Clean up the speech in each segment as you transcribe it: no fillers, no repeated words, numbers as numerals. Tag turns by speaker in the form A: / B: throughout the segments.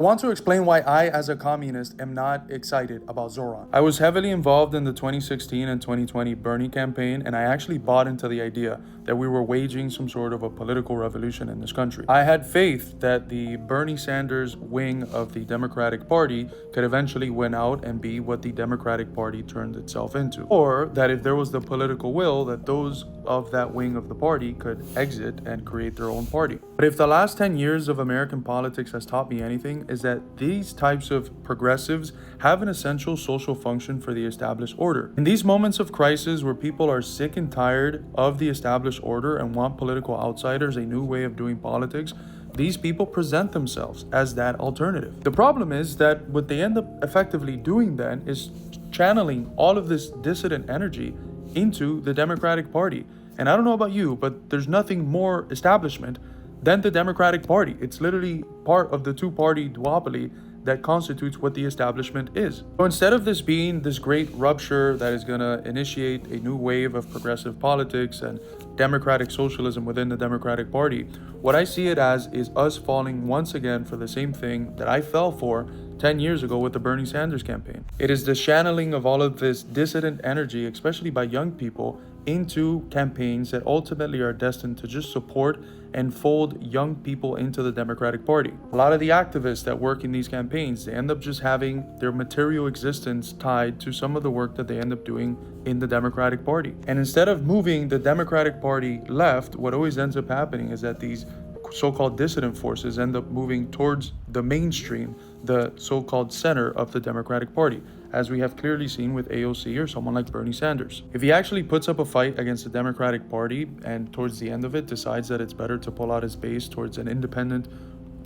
A: I want to explain why I, as a communist, am not excited about Zohran. I was heavily involved in the 2016 and 2020 Bernie campaign, and I actually bought into the idea that we were waging some sort of a political revolution in this country. I had faith that the Bernie Sanders wing of the Democratic Party could eventually win out and be what the Democratic Party turned itself into. Or that if there was the political will, that those of that wing of the party could exit and create their own party. But if the last 10 years of American politics has taught me anything, is that these types of progressives have an essential social function for the established order. In these moments of crisis where people are sick and tired of the established order and want political outsiders, a new way of doing politics, these people present themselves as that alternative. The problem is that what they end up effectively doing then is channeling all of this dissident energy into the Democratic Party. And I don't know about you, but there's nothing more establishment than the Democratic Party. It's literally part of the two-party duopoly that constitutes what the establishment is. So instead of this being this great rupture that is going to initiate a new wave of progressive politics and democratic socialism within the Democratic Party, what I see it as is us falling once again for the same thing that I fell for 10 years ago with the Bernie Sanders campaign. It is the channeling of all of this dissident energy, especially by young people, into campaigns that ultimately are destined to just support and fold young people into the Democratic Party. A lot of the activists that work in these campaigns, they end up just having their material existence tied to some of the work that they end up doing in the Democratic Party. And instead of moving the Democratic Party left, what always ends up happening is that these so-called dissident forces end up moving towards the mainstream, the so-called center of the Democratic Party, as we have clearly seen with AOC or someone like Bernie Sanders. If he actually puts up a fight against the Democratic Party and towards the end of it decides that it's better to pull out his base towards an independent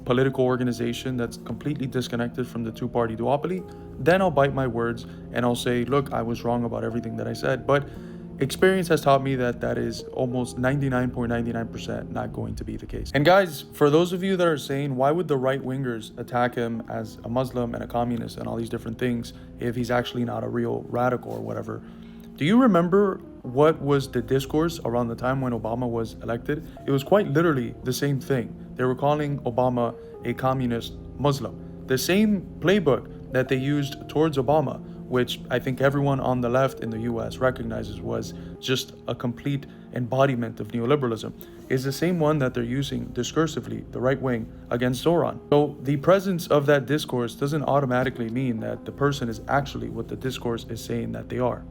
A: political organization that's completely disconnected from the two-party duopoly, then I'll bite my words and I'll say, look, I was wrong about everything that I said. But experience has taught me that that is almost 99.99% not going to be the case. And guys, for those of you that are saying, why would the right-wingers attack him as a Muslim and a communist and all these different things if he's actually not a real radical or whatever? Do you remember what was the discourse around the time when Obama was elected? It was quite literally the same thing. They were calling Obama a communist Muslim. The same playbook that they used towards Obama, which I think everyone on the left in the US recognizes was just a complete embodiment of neoliberalism, is the same one that they're using discursively, the right wing, against Zohran. So the presence of that discourse doesn't automatically mean that the person is actually what the discourse is saying that they are.